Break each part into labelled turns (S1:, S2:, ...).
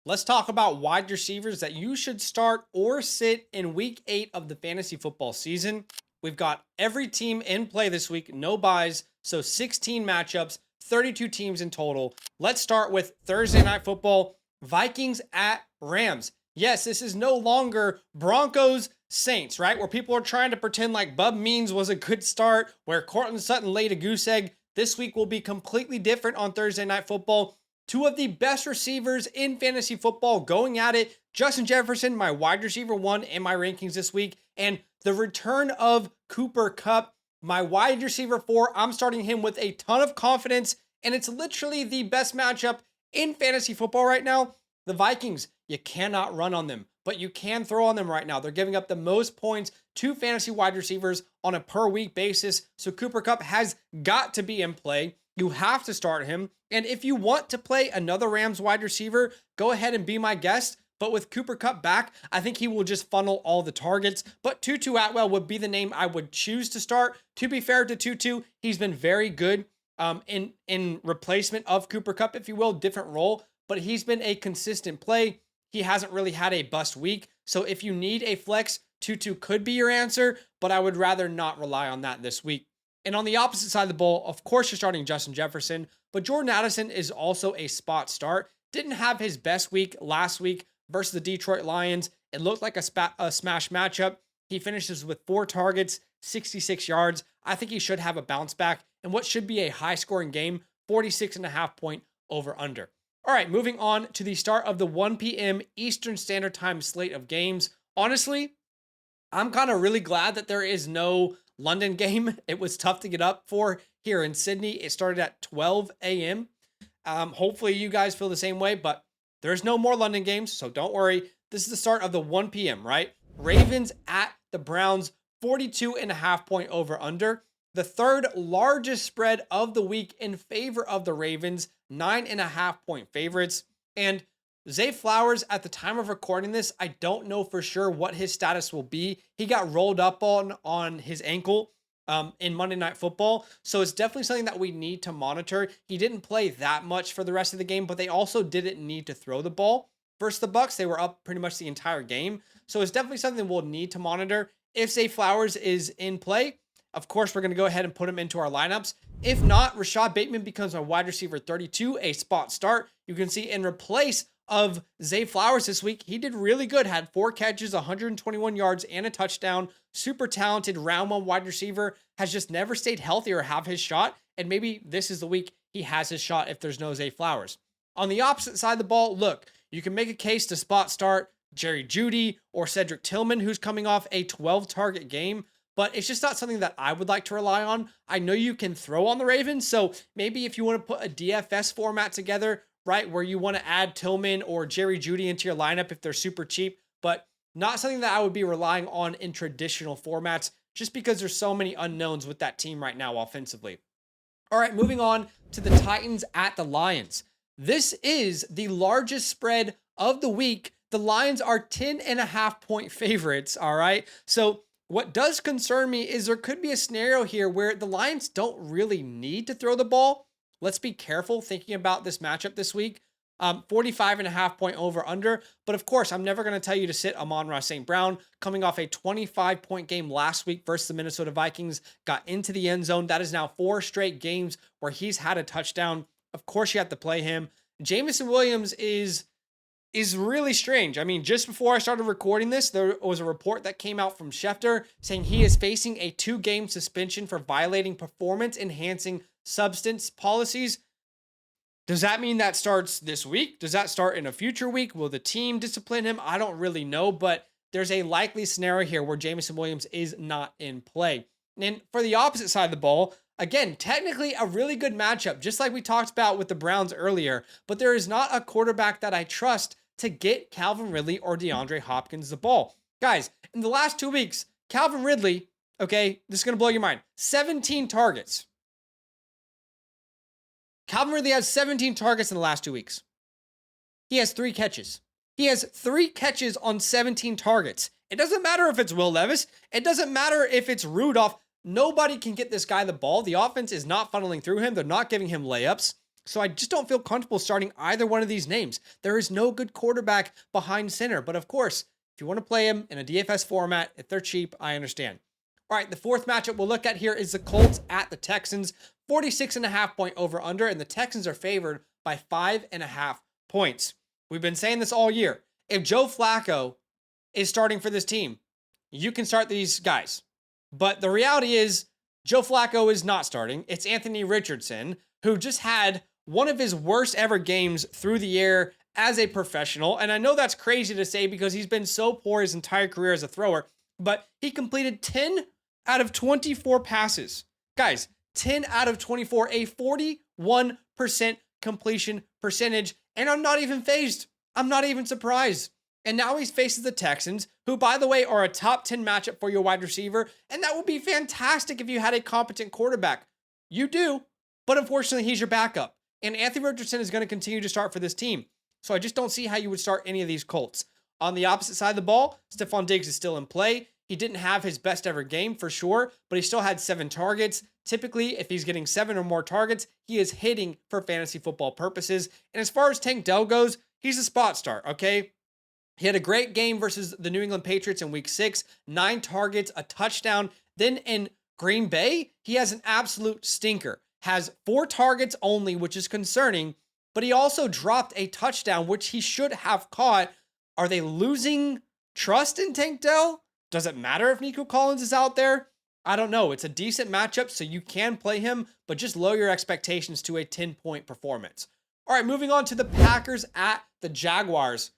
S1: let's talk about wide receivers that you should start or sit in week 8 of the fantasy football season. We've got every team in play this week, no buys, so 16 matchups, 32 teams in total. Let's start with Thursday Night Football, Vikings at Rams. Yes, this is no longer Broncos Saints, right? Where people are trying to pretend like Bub Means was a good start, where Cortland Sutton laid a goose egg. This week will be completely different on Thursday Night Football. Two of the best receivers in fantasy football going at it. Justin Jefferson, my wide receiver 1 in my rankings this week. And the return of Cooper Kupp, my wide receiver 4. I'm starting him with a ton of confidence. And it's literally the best matchup in fantasy football right now. The Vikings, you cannot run on them, but you can throw on them right now. They're giving up the most points to fantasy wide receivers on a per week basis. So Cooper Kupp has got to be in play. You have to start him. And if you want to play another Rams wide receiver, go ahead and be my guest. But with Cooper Kupp back, I think he will just funnel all the targets. But Tutu Atwell would be the name I would choose to start. To be fair to Tutu, he's been very good in replacement of Cooper Kupp, if you will, different role. But he's been a consistent play. He hasn't really had a bust week. So if you need a flex, Tutu could be your answer, but I would rather not rely on that this week. And on the opposite side of the ball, of course, you're starting Justin Jefferson, but Jordan Addison is also a spot start. Didn't have his best week last week versus the Detroit Lions. It looked like a smash matchup. He finishes with 4 targets, 66 yards. I think he should have a bounce back and what should be a high scoring game, 46.5 point over under. All right, moving on to the start of the 1 p.m. Eastern Standard Time slate of games. Honestly, I'm kind of really glad that there is no London game. It was tough to get up for here in Sydney. It started at 12 a.m. Hopefully you guys feel the same way, but there's no more London games, so don't worry. This is the start of the 1 p.m., right? Ravens at the Browns, 42.5 point over under. The third largest spread of the week in favor of the Ravens, 9.5 point favorites. And Zay Flowers, at the time of recording this, I don't know for sure what his status will be. He got rolled up on his ankle in Monday Night Football. So it's definitely something that we need to monitor. He didn't play that much for the rest of the game, but they also didn't need to throw the ball. Versus the Bucks, they were up pretty much the entire game. So it's definitely something we'll need to monitor. If Zay Flowers is in play, of course, we're going to go ahead and put him into our lineups. If not, Rashad Bateman becomes my wide receiver 32, a spot start. You can see in replace of Zay Flowers this week, he did really good. Had 4 catches, 121 yards, and a touchdown. Super talented round 1 wide receiver. Has just never stayed healthy or have his shot. And maybe this is the week he has his shot if there's no Zay Flowers. On the opposite side of the ball, look, you can make a case to spot start Jerry Jeudy or Cedric Tillman, who's coming off a 12-target game. But it's just not something that I would like to rely on. I know you can throw on the Ravens, so maybe if you want to put a DFS format together, right, where you want to add Tillman or Jerry Jeudy into your lineup if they're super cheap, but not something that I would be relying on in traditional formats just because there's so many unknowns with that team right now offensively. All right, moving on to the Titans at the Lions. This is the largest spread of the week. The Lions are 10.5 point favorites, all right? So what does concern me is there could be a scenario here where the Lions don't really need to throw the ball. Let's be careful thinking about this matchup this week. 45.5 point over under. But of course, I'm never going to tell you to sit Amon-Ra St. Brown coming off a 25 point game last week versus the Minnesota Vikings, got into the end zone. That is now 4 straight games where he's had a touchdown. Of course, you have to play him. Jameson Williams is really strange. I mean, just before I started recording this, there was a report that came out from Schefter saying he is facing a 2-game suspension for violating performance-enhancing substance policies. Does that mean that starts this week? Does that start in a future week? Will the team discipline him? I don't really know, but there's a likely scenario here where Jameson Williams is not in play. And for the opposite side of the ball, again, technically a really good matchup, just like we talked about with the Browns earlier, but there is not a quarterback that I trust to get Calvin Ridley or DeAndre Hopkins the ball. Guys, in the last 2 weeks, Calvin Ridley, okay, this is going to blow your mind, 17 targets. Calvin Ridley has 17 targets in the last 2 weeks. He has 3 catches. He has 3 catches on 17 targets. It doesn't matter if it's Will Levis. It doesn't matter if it's Rudolph. Nobody can get this guy the ball. The offense is not funneling through him. They're not giving him layups. So I just don't feel comfortable starting either one of these names. There is no good quarterback behind center. But of course, if you want to play him in a DFS format, if they're cheap, I understand. All right, the fourth matchup we'll look at here is the Colts at the Texans. 46.5 point over under, and the Texans are favored by 5.5 points. We've been saying this all year. If Joe Flacco is starting for this team, you can start these guys. But the reality is, Joe Flacco is not starting. It's Anthony Richardson, who just had one of his worst ever games through the air as a professional. And I know that's crazy to say because he's been so poor his entire career as a thrower, but he completed 10 out of 24 passes. Guys, 10 out of 24, a 41% completion percentage. And I'm not even fazed. I'm not even surprised. And now he faces the Texans, who, by the way, are a top 10 matchup for your wide receiver. And that would be fantastic if you had a competent quarterback. You do, but unfortunately, he's your backup. And Anthony Richardson is going to continue to start for this team. So I just don't see how you would start any of these Colts. On the opposite side of the ball, Stephon Diggs is still in play. He didn't have his best ever game for sure, but he still had 7 targets. Typically, if he's getting 7 or more targets, he is hitting for fantasy football purposes. And as far as Tank Dell goes, he's a spot start, okay? He had a great game versus the New England Patriots in week 6, 9 targets, a touchdown. Then in Green Bay, he has an absolute stinker. Has 4 targets only, which is concerning, but he also dropped a touchdown, which he should have caught. Are they losing trust in Tank Dell? Does it matter if Nico Collins is out there? I don't know. It's a decent matchup, so you can play him, but just lower your expectations to a 10-point performance. All right, moving on to the Packers at the Jaguars.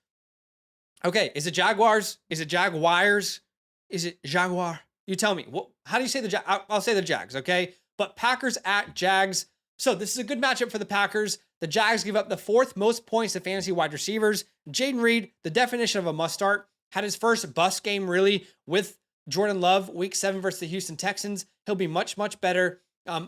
S1: Okay, is it Jaguars? Is it Jaguars? Is it Jaguar? You tell me. How do you say the Jag? I'll say the Jags, okay? But Packers at Jags. So this is a good matchup for the Packers. The Jags give up the 4th most points to fantasy wide receivers. Jaden Reed, the definition of a must start, had his first bust game really with Jordan Love, week 7 versus the Houston Texans. He'll be much, much better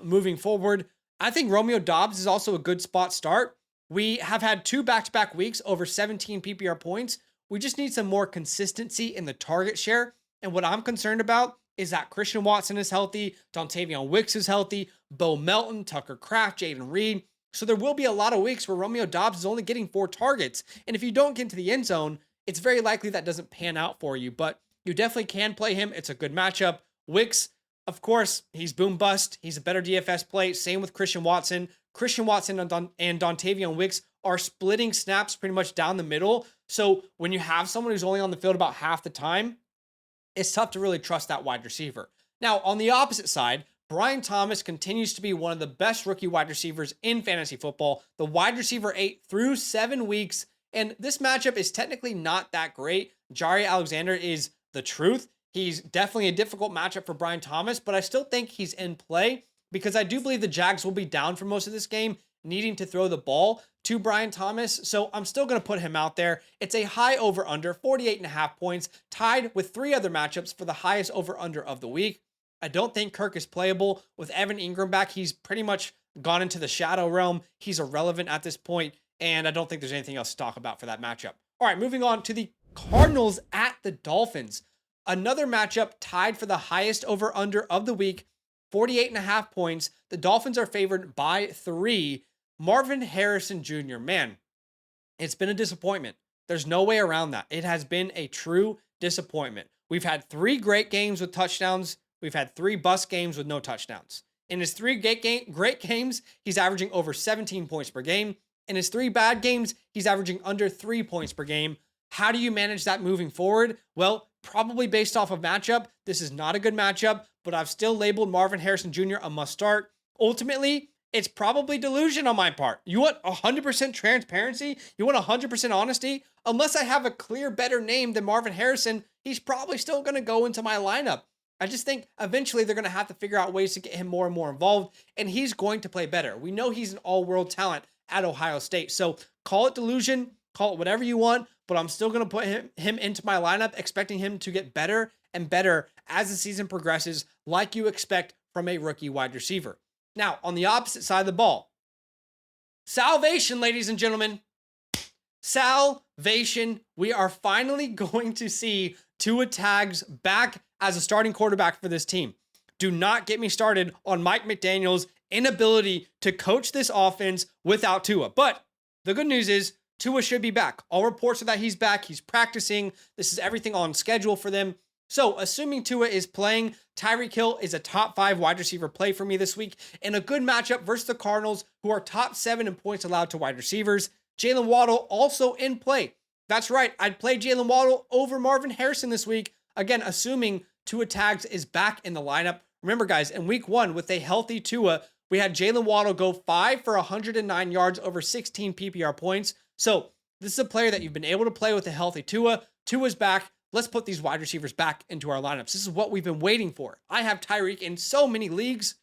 S1: moving forward. I think Romeo Doubs is also a good spot start. We have had 2 back-to-back weeks over 17 PPR points. We just need some more consistency in the target share. And what I'm concerned about is that Christian Watson is healthy, Dontavion Wicks is healthy, Bo Melton, Tucker Kraft, Jaden Reed. So there will be a lot of weeks where Romeo Doubs is only getting 4 targets. And if you don't get into the end zone, it's very likely that doesn't pan out for you. But you definitely can play him. It's a good matchup. Wicks, of course, he's boom bust. He's a better DFS play. Same with Christian Watson. Christian Watson and Dontavion Wicks are splitting snaps pretty much down the middle. So when you have someone who's only on the field about half the time, it's tough to really trust that wide receiver. Now, on the opposite side, Brian Thomas continues to be one of the best rookie wide receivers in fantasy football. The wide receiver 8 through 7 weeks. And this matchup is technically not that great. Jaire Alexander is the truth. He's definitely a difficult matchup for Brian Thomas, but I still think he's in play because I do believe the Jags will be down for most of this game, needing to throw the ball to Brian Thomas. So I'm still going to put him out there. It's a high over under 48.5 points, tied with 3 other matchups for the highest over under of the week. I don't think Kirk is playable. With Evan Ingram back, he's pretty much gone into the shadow realm. He's irrelevant at this point, and I don't think there's anything else to talk about for that matchup. All right, moving on to the Cardinals at the Dolphins. Another matchup tied for the highest over under of the week, 48.5 points. The Dolphins are favored by 3. Marvin Harrison Jr., man, it's been a disappointment. There's no way around that. It has been a true disappointment. We've had 3 great games with touchdowns. We've had 3 bust games with no touchdowns. In his 3 great games, he's averaging over 17 points per game. In his 3 bad games, he's averaging under 3 points per game. How do you manage that moving forward? Well, probably based off of matchup. This is not a good matchup, but I've still labeled Marvin Harrison Jr. a must start. Ultimately, it's probably delusion on my part. You want 100% transparency? You want 100% honesty? Unless I have a clear, better name than Marvin Harrison, he's probably still going to go into my lineup. I just think eventually they're going to have to figure out ways to get him more and more involved, and he's going to play better. We know he's an all-world talent at Ohio State. So call it delusion, call it whatever you want, but I'm still going to put him into my lineup, expecting him to get better and better as the season progresses, like you expect from a rookie wide receiver. Now, on the opposite side of the ball, salvation, ladies and gentlemen. Salvation. We are finally going to see Tua Tags back as a starting quarterback for this team. Do not get me started on Mike McDaniels inability to coach this offense without Tua. But the good news is Tua should be back. All reports are that he's back. He's practicing. This is everything on schedule for them. So assuming Tua is playing, Tyreek Hill is a top 5 wide receiver play for me this week, and a good matchup versus the Cardinals, who are top 7 in points allowed to wide receivers. Jalen Waddle also in play. That's right. I'd play Jalen Waddle over Marvin Harrison this week. Again, assuming Tua Tags is back in the lineup. Remember, guys, in week 1 with a healthy Tua, we had Jalen Waddle go 5 for 109 yards over 16 PPR points. So this is a player that you've been able to play with a healthy Tua. Tua's back. Let's put these wide receivers back into our lineups. This is what we've been waiting for. I have Tyreek in so many leagues.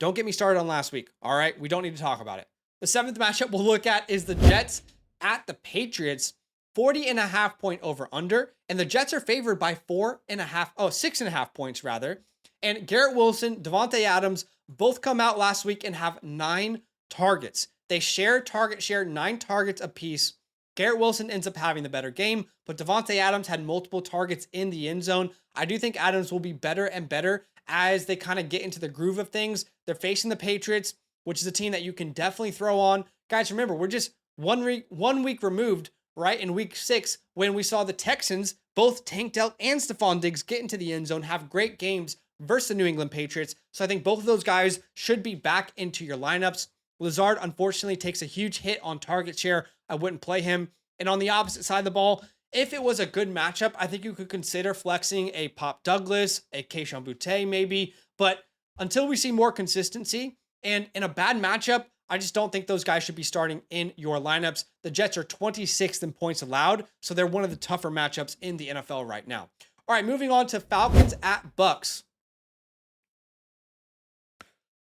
S1: Don't get me started on last week. All right, we don't need to talk about it. The 7th matchup we'll look at is the Jets at the Patriots. 40.5 point over under. And the Jets are favored by 6.5 points rather. And Garrett Wilson, Devontae Adams both come out last week and have 9 targets. They share 9 targets apiece. Garrett Wilson ends up having the better game, but Devontae Adams had multiple targets in the end zone. I do think Adams will be better and better as they kind of get into the groove of things. They're facing the Patriots, which is a team that you can definitely throw on. Guys, remember, we're just one week removed, right, in week 6, when we saw the Texans, both Tank Dell and Stephon Diggs, get into the end zone, have great games versus the New England Patriots. So I think both of those guys should be back into your lineups. Lazard, unfortunately, takes a huge hit on target share. I wouldn't play him. And on the opposite side of the ball, if it was a good matchup, I think you could consider flexing a Pop Douglas, a Keishon Butte maybe. But until we see more consistency and in a bad matchup, I just don't think those guys should be starting in your lineups. The Jets are 26th in points allowed, so they're one of the tougher matchups in the NFL right now. All right, moving on to Falcons at Bucks.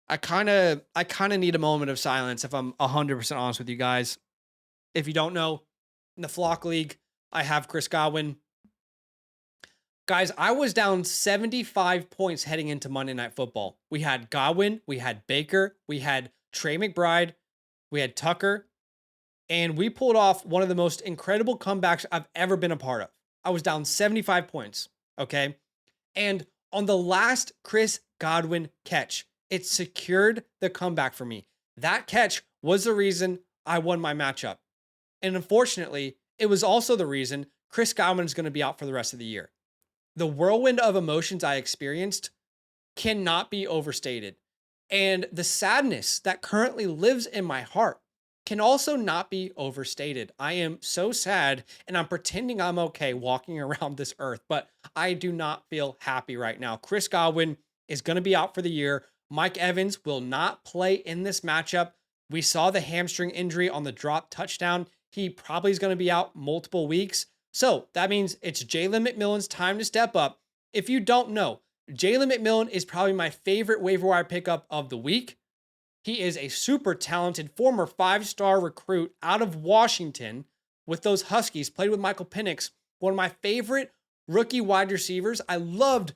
S1: I kind of need a moment of silence if I'm 100% honest with you guys. If you don't know, in the Flock League, I have Chris Godwin. Guys, I was down 75 points heading into Monday Night Football. We had Godwin, we had Baker, we had Trey McBride, we had Tucker, and we pulled off one of the most incredible comebacks I've ever been a part of. I was down 75 points, okay? And on the last Chris Godwin catch, it secured the comeback for me. That catch was the reason I won my matchup. And unfortunately, it was also the reason Chris Godwin is going to be out for the rest of the year. The whirlwind of emotions I experienced cannot be overstated. And the sadness that currently lives in my heart can also not be overstated. I am so sad, and I'm pretending I'm okay walking around this earth, but I do not feel happy right now. Chris Godwin is going to be out for the year. Mike Evans will not play in this matchup. We saw the hamstring injury on the drop touchdown. He probably is going to be out multiple weeks. So that means it's Jalen McMillan's time to step up. If you don't know, Jalen McMillan is probably my favorite waiver wire pickup of the week. He is a super talented former 5-star recruit out of Washington with those Huskies, played with Michael Penix, one of my favorite rookie wide receivers. I loved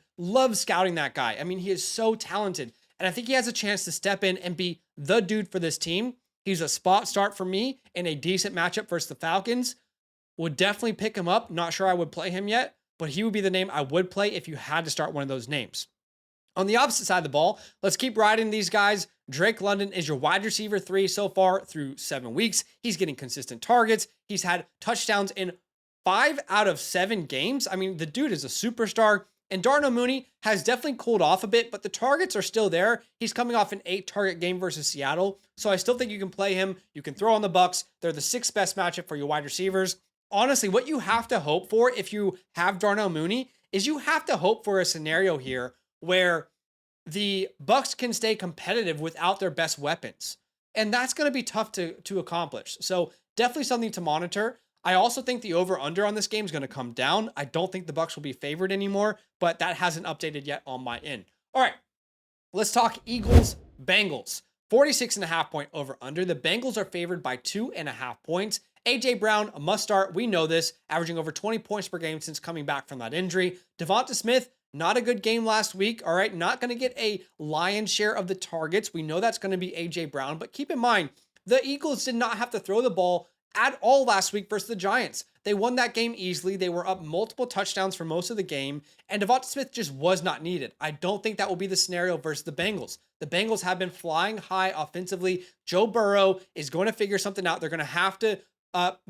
S1: scouting that guy. I mean, he is so talented. And I think he has a chance to step in and be the dude for this team. He's a spot start for me in a decent matchup versus the Falcons. Would definitely pick him up. Not sure I would play him yet, but he would be the name I would play if you had to start one of those names. On the opposite side of the ball, let's keep riding these guys. Drake London is your wide receiver 3 so far through 7 weeks. He's getting consistent targets. He's had touchdowns in 5 out of 7 games. I mean, the dude is a superstar. And Darnell Mooney has definitely cooled off a bit, but the targets are still there. He's coming off an 8-target game versus Seattle. So I still think you can play him. You can throw on the Bucks. They're the 6th best matchup for your wide receivers. Honestly, what you have to hope for if you have Darnell Mooney is you have to hope for a scenario here where the Bucks can stay competitive without their best weapons. And that's going to be tough to accomplish. So definitely something to monitor. I also think the over-under on this game is going to come down. I don't think the Bucks will be favored anymore, but that hasn't updated yet on my end. All right, let's talk Eagles-Bengals. 46.5 point over-under. The Bengals are favored by 2.5 points. A.J. Brown, a must start. We know this, averaging over 20 points per game since coming back from that injury. Devonta Smith, not a good game last week. All right, not going to get a lion's share of the targets. We know that's going to be A.J. Brown, but keep in mind, the Eagles did not have to throw the ball at all last week versus the Giants. They won that game easily. They were up multiple touchdowns for most of the game, and Devonta Smith just was not needed. I don't think that will be the scenario versus the Bengals. The Bengals have been flying high offensively. Joe Burrow is going to figure something out. They're going to have to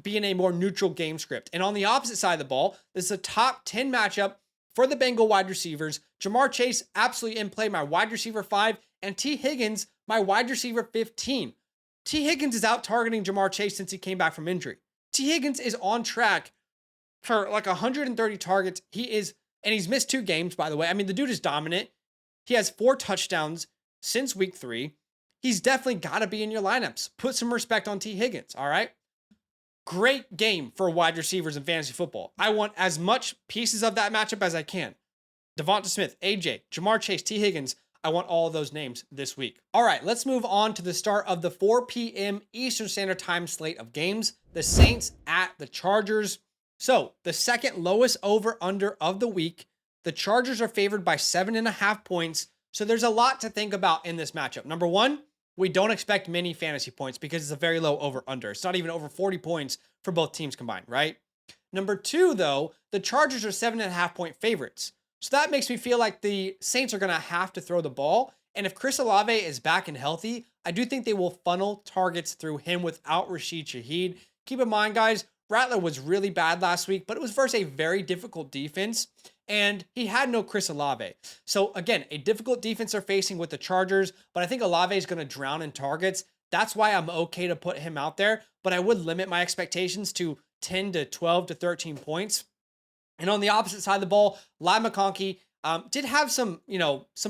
S1: be in a more neutral game script. And on the opposite side of the ball, this is a top 10 matchup for the Bengal wide receivers. Jamar Chase, absolutely in play, my wide receiver 5, and T. Higgins, my wide receiver 15. T. Higgins is out targeting Jamar Chase since he came back from injury. T. Higgins is on track for like 130 targets. And he's missed 2 games, by the way. I mean, the dude is dominant. He has 4 touchdowns since week 3. He's definitely got to be in your lineups. Put some respect on T. Higgins, all right? Great game for wide receivers in fantasy football. I want as much pieces of that matchup as I can. Devonta Smith, AJ, Jamar Chase, T. Higgins. I want all of those names this week. All right, let's move on to the start of the 4 p.m. Eastern Standard Time slate of games. The Saints at the Chargers. So the second lowest over-under of the week. The Chargers are favored by 7.5 points. So there's a lot to think about in this matchup. Number one, we don't expect many fantasy points because it's a very low over-under. It's not even over 40 points for both teams combined, right? Number two, though, the Chargers are 7.5 point favorites. So that makes me feel like the Saints are going to have to throw the ball. And if Chris Olave is back and healthy, I do think they will funnel targets through him without Rashid Shaheed. Keep in mind, guys, Rattler was really bad last week, but it was versus a very difficult defense, and he had no Chris Olave. So again, a difficult defense they're facing with the Chargers, but I think Olave is going to drown in targets. That's why I'm okay to put him out there, but I would limit my expectations to 10 to 12 to 13 points. And on the opposite side of the ball, Ladd McConkey did have some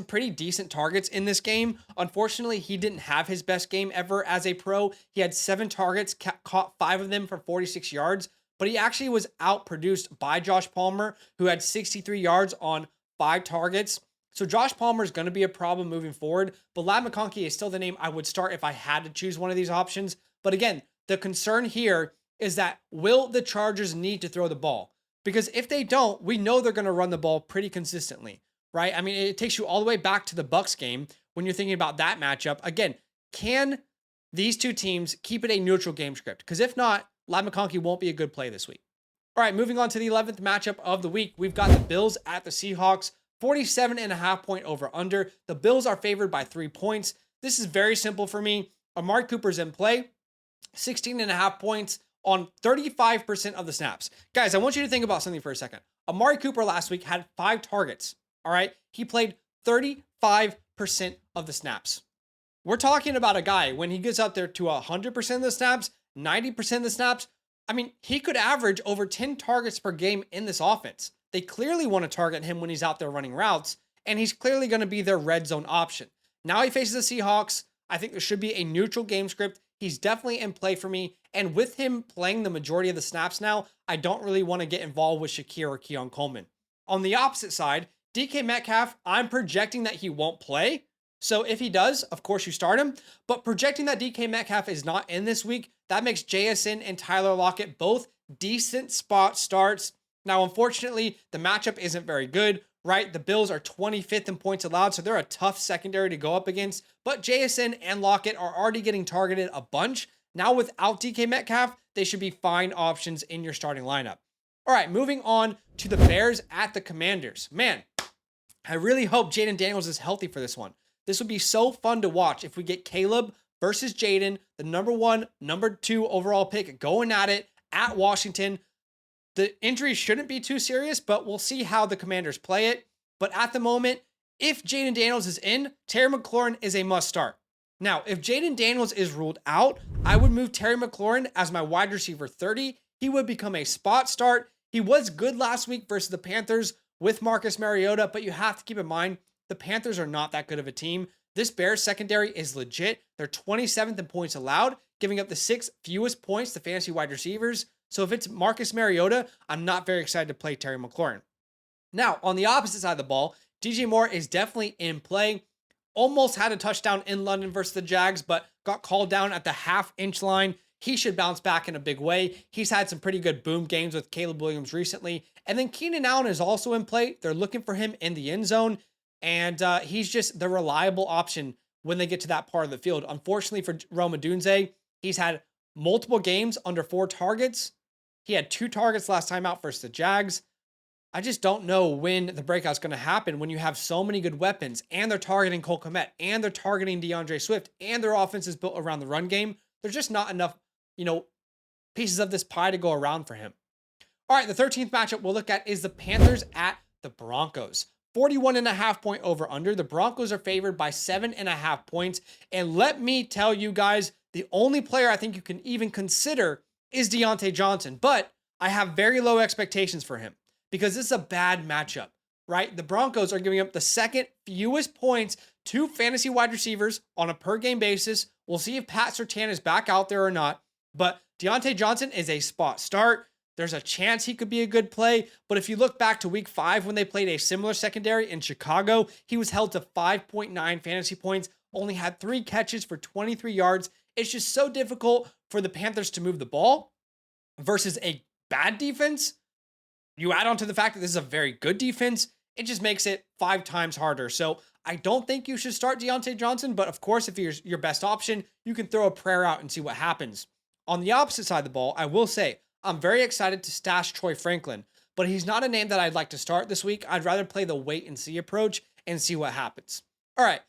S1: pretty decent targets in this game. Unfortunately, he didn't have his best game ever as a pro. He had 7 targets, caught 5 of them for 46 yards, but he actually was outproduced by Josh Palmer, who had 63 yards on 5 targets. So Josh Palmer is going to be a problem moving forward, but Ladd McConkey is still the name I would start if I had to choose one of these options. But again, the concern here is that will the Chargers need to throw the ball? Because if they don't, we know they're going to run the ball pretty consistently, right? I mean, it takes you all the way back to the Bucs game when you're thinking about that matchup. Again, can these two teams keep it a neutral game script? Because if not, Ladd McConkey won't be a good play this week. All right, moving on to the 11th matchup of the week. We've got the Bills at the Seahawks, 47.5 point over under. The Bills are favored by 3 points. This is very simple for me. Amari Cooper's in play, 16.5 points on 35% of the snaps. Guys, I want you to think about something for a second. Amari Cooper last week had 5 targets, all right? He played 35% of the snaps. We're talking about a guy, when he gets out there to 100% of the snaps, 90% of the snaps, I mean, he could average over 10 targets per game in this offense. They clearly want to target him when he's out there running routes, and he's clearly going to be their red zone option. Now he faces the Seahawks. I think there should be a neutral game script. He's definitely in play for me. And with him playing the majority of the snaps now, I don't really want to get involved with Shakir or Keon Coleman. On the opposite side, DK Metcalf, I'm projecting that he won't play. So if he does, of course you start him. But projecting that DK Metcalf is not in this week, that makes JSN and Tyler Lockett both decent spot starts. Now, unfortunately, the matchup isn't very good, right? The Bills are 25th in points allowed, so they're a tough secondary to go up against. But JSN and Lockett are already getting targeted a bunch. Now, without DK Metcalf, they should be fine options in your starting lineup. All right, moving on to the Bears at the Commanders. Man, I really hope Jaden Daniels is healthy for this one. This would be so fun to watch if we get Caleb versus Jaden, the number 1, number 2 overall pick, going at it at Washington. The injury shouldn't be too serious, but we'll see how the Commanders play it. But at the moment, if Jaden Daniels is in, Terry McLaurin is a must start. Now, if Jaden Daniels is ruled out, I would move Terry McLaurin as my wide receiver 30. He would become a spot start. He was good last week versus the Panthers with Marcus Mariota, but you have to keep in mind, the Panthers are not that good of a team. This Bears secondary is legit. They're 27th in points allowed, giving up the 6th fewest points to fantasy wide receivers. So if it's Marcus Mariota, I'm not very excited to play Terry McLaurin. Now, on the opposite side of the ball, DJ Moore is definitely in play. Almost had a touchdown in London versus the Jags, but got called down at the half-inch line. He should bounce back in a big way. He's had some pretty good boom games with Caleb Williams recently. And then Keenan Allen is also in play. They're looking for him in the end zone. And he's just the reliable option when they get to that part of the field. Unfortunately for Rome Odunze, he's had multiple games under 4 targets. He had 2 targets last time out versus the Jags. I just don't know when the breakout's going to happen when you have so many good weapons and they're targeting Cole Kmet and they're targeting DeAndre Swift and their offense is built around the run game. There's just not enough, pieces of this pie to go around for him. All right, the 13th matchup we'll look at is the Panthers at the Broncos. 41.5 point over under. The Broncos are favored by 7.5 points. And let me tell you guys, the only player I think you can even consider is Deontay Johnson. But I have very low expectations for him because this is a bad matchup, right? The Broncos are giving up the second fewest points to fantasy wide receivers on a per game basis. We'll see if Pat Surtain is back out there or not. But Deontay Johnson is a spot start. There's a chance he could be a good play. But if you look back to week 5 when they played a similar secondary in Chicago, he was held to 5.9 fantasy points, only had 3 catches for 23 yards. It's just so difficult for the Panthers to move the ball versus a bad defense. You add on to the fact that this is a very good defense, it just makes it 5 times harder. So I don't think you should start Deontay Johnson, but of course, if he's your best option, you can throw a prayer out and see what happens. On the opposite side of the ball, I will say, I'm very excited to stash Troy Franklin, but he's not a name that I'd like to start this week. I'd rather play the wait and see approach and see what happens. All right,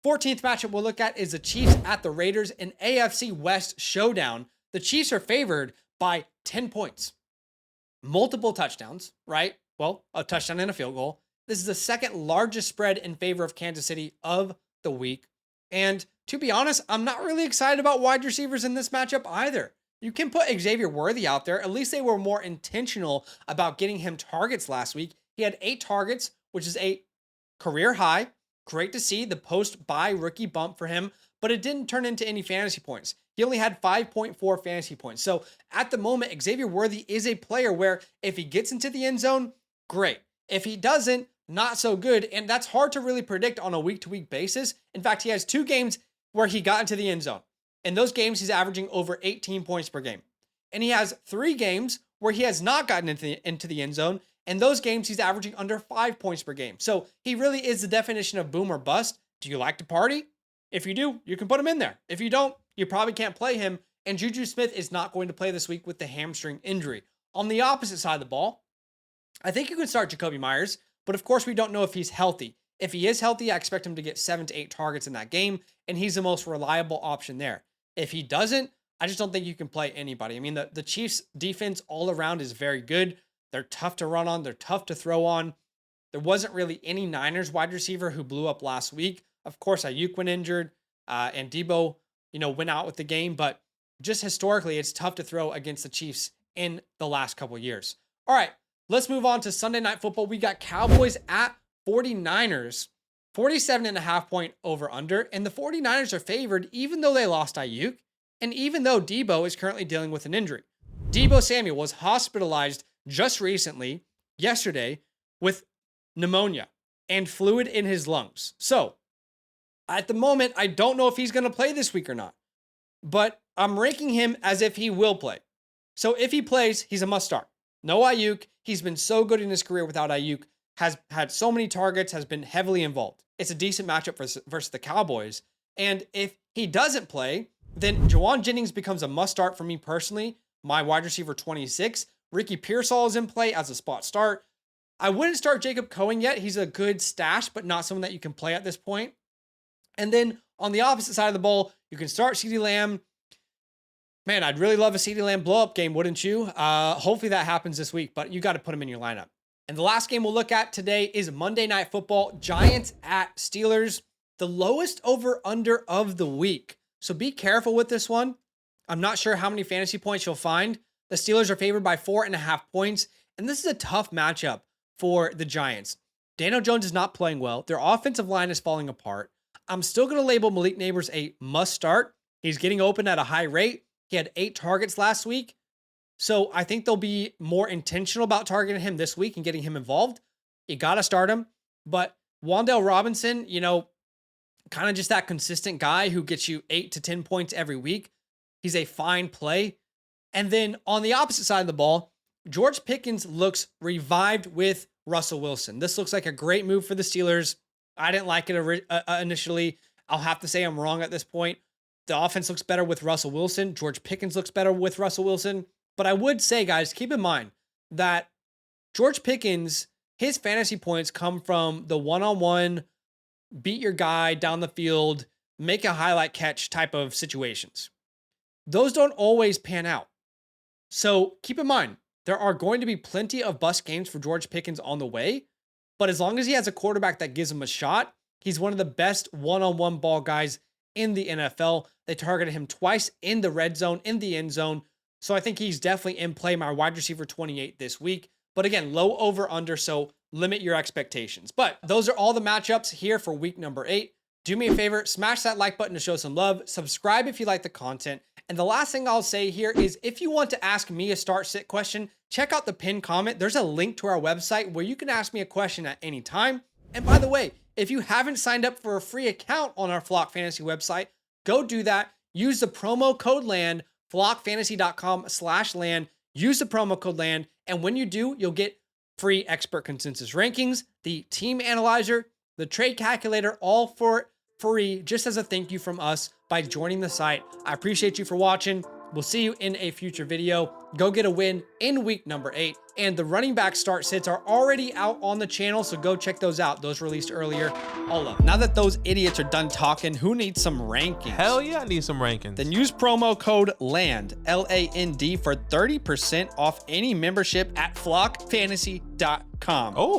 S1: 14th matchup we'll look at is the Chiefs at the Raiders, an AFC West showdown. The Chiefs are favored by 10 points. Multiple touchdowns, right? Well, a touchdown and a field goal. This is the second largest spread in favor of Kansas City of the week. And to be honest, I'm not really excited about wide receivers in this matchup either. You can put Xavier Worthy out there. At least they were more intentional about getting him targets last week. He had 8 targets, which is a career high. Great to see the post-bye rookie bump for him, but it didn't turn into any fantasy points. He only had 5.4 fantasy points. So at the moment, Xavier Worthy is a player where if he gets into the end zone, great. If he doesn't, not so good. And that's hard to really predict on a week-to-week basis. In fact, he has 2 games where he got into the end zone. In those games, he's averaging over 18 points per game. And he has 3 games where he has not gotten into the end zone. In those games, he's averaging under 5 points per game. So he really is the definition of boom or bust. Do you like to party? If you do, you can put him in there. If you don't, you probably can't play him. And Juju Smith is not going to play this week with the hamstring injury. On the opposite side of the ball, I think you can start Jacoby Myers, but of course we don't know if he's healthy. If he is healthy, I expect him to get 7 to 8 targets in that game, and he's the most reliable option there. If he doesn't, I just don't think you can play anybody. I mean, the Chiefs defense all around is very good. They're tough to run on. They're tough to throw on. There wasn't really any Niners wide receiver who blew up last week. Of course, Ayuk went injured, and Debo, went out with the game. But just historically, it's tough to throw against the Chiefs in the last couple of years. All right, let's move on to Sunday Night Football. We got Cowboys at 49ers. 47.5 point over under. And the 49ers are favored even though they lost Ayuk and even though Debo is currently dealing with an injury. Debo Samuel was hospitalized just recently, yesterday, with pneumonia and fluid in his lungs. So at the moment, I don't know if he's going to play this week or not, but I'm ranking him as if he will play. So if he plays, he's a must start. No Ayuk. He's been so good in his career without Ayuk. Has had so many targets, has been heavily involved. It's a decent matchup versus the Cowboys. And if he doesn't play, then Juwan Jennings becomes a must start for me personally. My wide receiver 26. Ricky Pearsall is in play as a spot start. I wouldn't start Jacob Cohen yet. He's a good stash, but not someone that you can play at this point. And then on the opposite side of the ball, you can start CeeDee Lamb. Man, I'd really love a CeeDee Lamb blow-up game, wouldn't you? Hopefully that happens this week, but you got to put him in your lineup. And the last game we'll look at today is Monday Night Football, Giants at Steelers, the lowest over-under of the week. So be careful with this one. I'm not sure how many fantasy points you'll find. The Steelers are favored by 4.5 points, and this is a tough matchup for the Giants. Daniel Jones is not playing well. Their offensive line is falling apart. I'm still going to label Malik Nabers a must start. He's getting open at a high rate. He had 8 targets last week. So I think they'll be more intentional about targeting him this week and getting him involved. You got to start him. But Wan'Dale Robinson, kind of just that consistent guy who gets you 8 to 10 points every week. He's a fine play. And then on the opposite side of the ball, George Pickens looks revived with Russell Wilson. This looks like a great move for the Steelers. I didn't like it initially. I'll have to say I'm wrong at this point. The offense looks better with Russell Wilson. George Pickens looks better with Russell Wilson. But I would say, guys, keep in mind that George Pickens, his fantasy points come from the one-on-one, beat your guy down the field, make a highlight catch type of situations. Those don't always pan out. So keep in mind, there are going to be plenty of bust games for George Pickens on the way. But as long as he has a quarterback that gives him a shot, he's one of the best one-on-one ball guys in the NFL. They targeted him twice in the red zone, in the end zone. So I think he's definitely in play, my wide receiver 28 this week. But again, low over under, so limit your expectations. But those are all the matchups here for week number 8. Do me a favor, smash that like button to show some love. Subscribe if you like the content. And the last thing I'll say here is if you want to ask me a start sit question, check out the pinned comment. There's a link to our website where you can ask me a question at any time. And by the way, if you haven't signed up for a free account on our Flock Fantasy website, go do that. Use the promo code LAND, flockfantasy.com/land. Use the promo code LAND. And when you do, you'll get free expert consensus rankings, the team analyzer, the trade calculator, all for free, just as a thank you from us by joining the site. I appreciate you for watching. We'll see you in a future video. Go get a win in week number 8. And the running back start sits are already out on the channel, so go check those out. Those released earlier. All up. Now that those idiots are done talking, who needs some rankings?
S2: Hell yeah, I need some rankings.
S1: Then use promo code LAND, LAND, for 30% off any membership at flockfantasy.com.
S2: Oh.